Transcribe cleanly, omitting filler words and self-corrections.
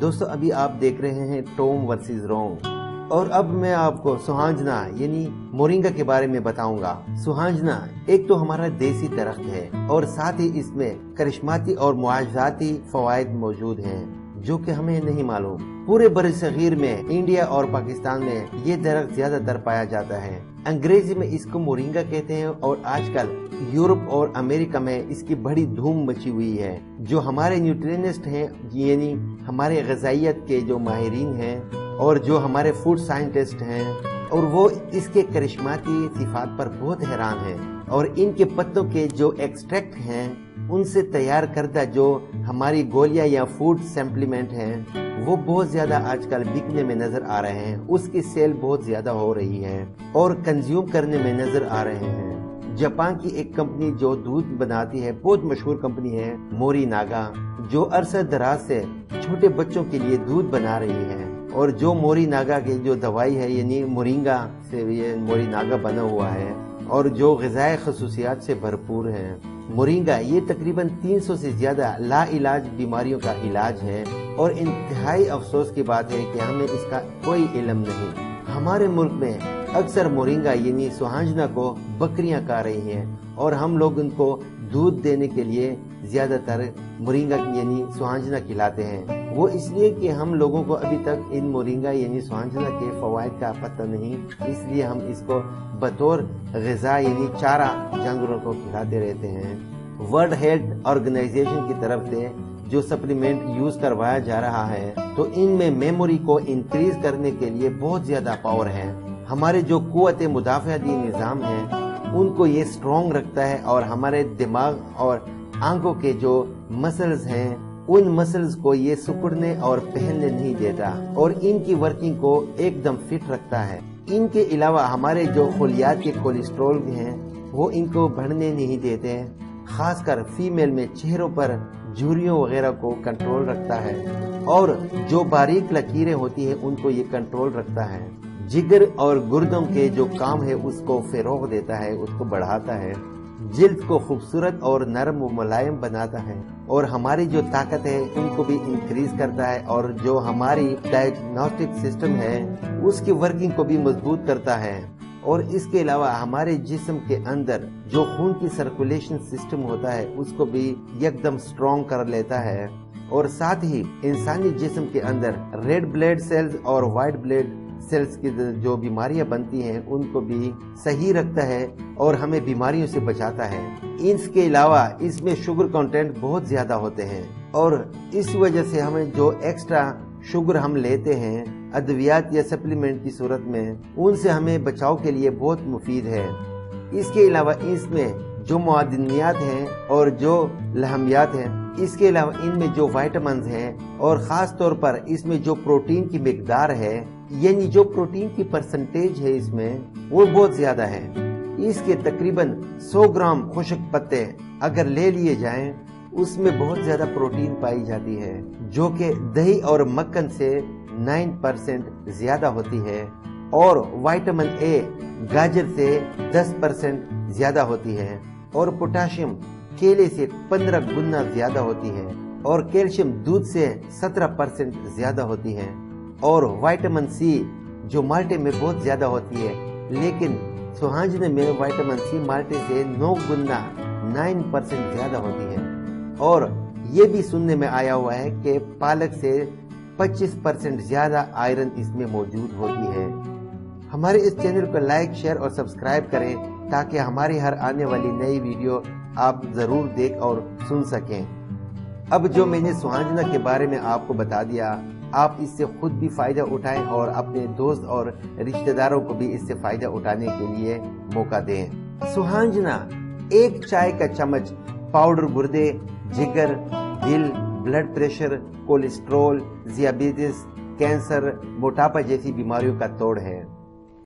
दोस्तों अभी आप देख रहे हैं टॉम वर्सेस रोम, और अब मैं आपको सुहांजना यानी मोरिंगा के बारे में बताऊंगा। सुहांजना एक तो हमारा देसी दरख्त है और साथ ही इसमें करिश्माती और मुआवजाती फवायद मौजूद हैं जो कि हमें नहीं मालूम। पूरे बरसगीर में इंडिया और पाकिस्तान में ये दरख्त ज्यादातर पाया जाता है। अंग्रेजी में इसको मोरिंगा कहते हैं और आजकल यूरोप और अमेरिका में इसकी बड़ी धूम मची हुई है। जो हमारे न्यूट्रिशनिस्ट हैं यानी हमारे ग़िज़ाइयत के जो माहिरीन हैं और जो हमारे फूड साइंटिस्ट हैं, और वो इसके करिश्माती सिफात पर बहुत हैरान हैं और इनके पत्तों के जो एक्सट्रैक्ट हैं उनसे तैयार करदा जो हमारी गोलियां या फूड सप्लीमेंट हैं वो बहुत ज्यादा आजकल बिकने में नजर आ रहे हैं। उसकी सेल बहुत ज्यादा हो रही है और कंज्यूम करने में नजर आ रहे हैं। जापान की एक कंपनी जो दूध बनाती है, बहुत मशहूर कंपनी है मोरिनागा, जो अरसा दराज से छोटे बच्चों के लिए दूध बना रही है। और जो मोरिनागा की जो दवाई है यानी मोरिंगा से ये मोरिनागा बना हुआ है और जो ग़िज़ाई खसूसियात से भरपूर है। मोरिंगा ये तकरीबन 300 से ज्यादा लाइलाज बीमारियों का इलाज है और इंतहाई अफसोस की बात है कि हमें इसका कोई इल्म नहीं। हमारे मुल्क में अक्सर मोरिंगा यानी सुहांजना को बकरियां खा रही हैं और हम लोग उनको दूध देने के लिए ज्यादातर मोरिंगा यानी सुहांजना खिलाते हैं। वो इसलिए कि हम लोगों को अभी तक इन मोरिंगा यानी सुहांजना के फवायद का पता नहीं, इसलिए हम इसको बतौर ग़िज़ा यानी चारा जानवरों को खिलाते रहते हैं। वर्ल्ड हेल्थ ऑर्गेनाइजेशन की तरफ से जो सप्लीमेंट यूज करवाया जा रहा है तो इनमें मेमोरी को इंक्रीज करने के लिए बहुत ज्यादा पावर है। हमारे जो कुव्वत मुदाफ़ाती निज़ाम है उनको ये स्ट्रॉन्ग रखता है और हमारे दिमाग और आंखों के जो मसल्स हैं उन मसल्स को ये सिकुड़ने और पहनने नहीं देता और इनकी वर्किंग को एकदम फिट रखता है। इनके अलावा हमारे जो खुलियात के कोलेस्ट्रॉल हैं वो इनको बढ़ने नहीं देते हैं। खासकर फीमेल में चेहरों पर झुर्रियों वगैरह को कंट्रोल रखता है और जो बारीक लकीरें होती हैं उनको ये कंट्रोल रखता है। जिगर और गुर्दों के जो काम है उसको फ़रोग़ देता है, उसको बढ़ाता है। जिल्द को खूबसूरत और नरम व मुलायम बनाता है और हमारी जो ताकत है उनको भी इंक्रीज करता है और जो हमारी डायग्नोस्टिक सिस्टम है उसकी वर्किंग को भी मजबूत करता है। और इसके अलावा हमारे जिस्म के अंदर जो खून की सर्कुलेशन सिस्टम होता है उसको भी एकदम स्ट्रॉन्ग कर लेता है और साथ ही इंसानी जिस्म के अंदर रेड ब्लड सेल्स और व्हाइट ब्लड सेल्स की जो बीमारियां बनती हैं उनको भी सही रखता है और हमें बीमारियों से बचाता है। इसके अलावा इसमें शुगर कंटेंट बहुत ज्यादा होते हैं और इस वजह से हमें जो एक्स्ट्रा शुगर हम लेते हैं अद्वियात या सप्लीमेंट की सूरत में उनसे हमें बचाव के लिए बहुत मुफीद है। इसके अलावा इसमें जो मुआदिनियात हैं और जो लहमियात हैं, इसके अलावा इनमें जो विटामिन्स हैं और खास तौर पर इसमें जो प्रोटीन की मिकदार है यानी जो प्रोटीन की परसेंटेज है इसमें वो बहुत ज्यादा है। इसके तकरीबन 100 ग्राम खुश्क पत्ते अगर ले लिए जाएं उसमें बहुत ज्यादा प्रोटीन पाई जाती है जो कि दही और मक्खन से 9% ज्यादा होती है और विटामिन ए गाजर से 10% ज्यादा होती है और पोटाशियम केले से 15 गुना ज्यादा होती है और कैल्शियम दूध से 17% ज्यादा होती है और विटामिन सी जो माल्टे में बहुत ज्यादा होती है, लेकिन सुहांजने में विटामिन सी माल्टे से 9 गुना 9% ज्यादा होती है। और ये भी सुनने में आया हुआ है कि पालक से 25% ज्यादा आयरन इसमें मौजूद होती है। हमारे इस चैनल को लाइक, शेयर और सब्सक्राइब करें ताकि हमारी हर आने वाली नई वीडियो आप जरूर देख और सुन सकें। अब जो मैंने सुहांजना के बारे में आपको बता दिया, आप इससे खुद भी फायदा उठाएं और अपने दोस्त और रिश्तेदारों को भी इससे फायदा उठाने के लिए मौका दें। सुहांजना एक चाय का चम्मच पाउडर गुर्दे, जिगर, दिल, blood pressure, cholesterol, diabetes, cancer, मोटापा जैसी बीमारियों का तोड़ है।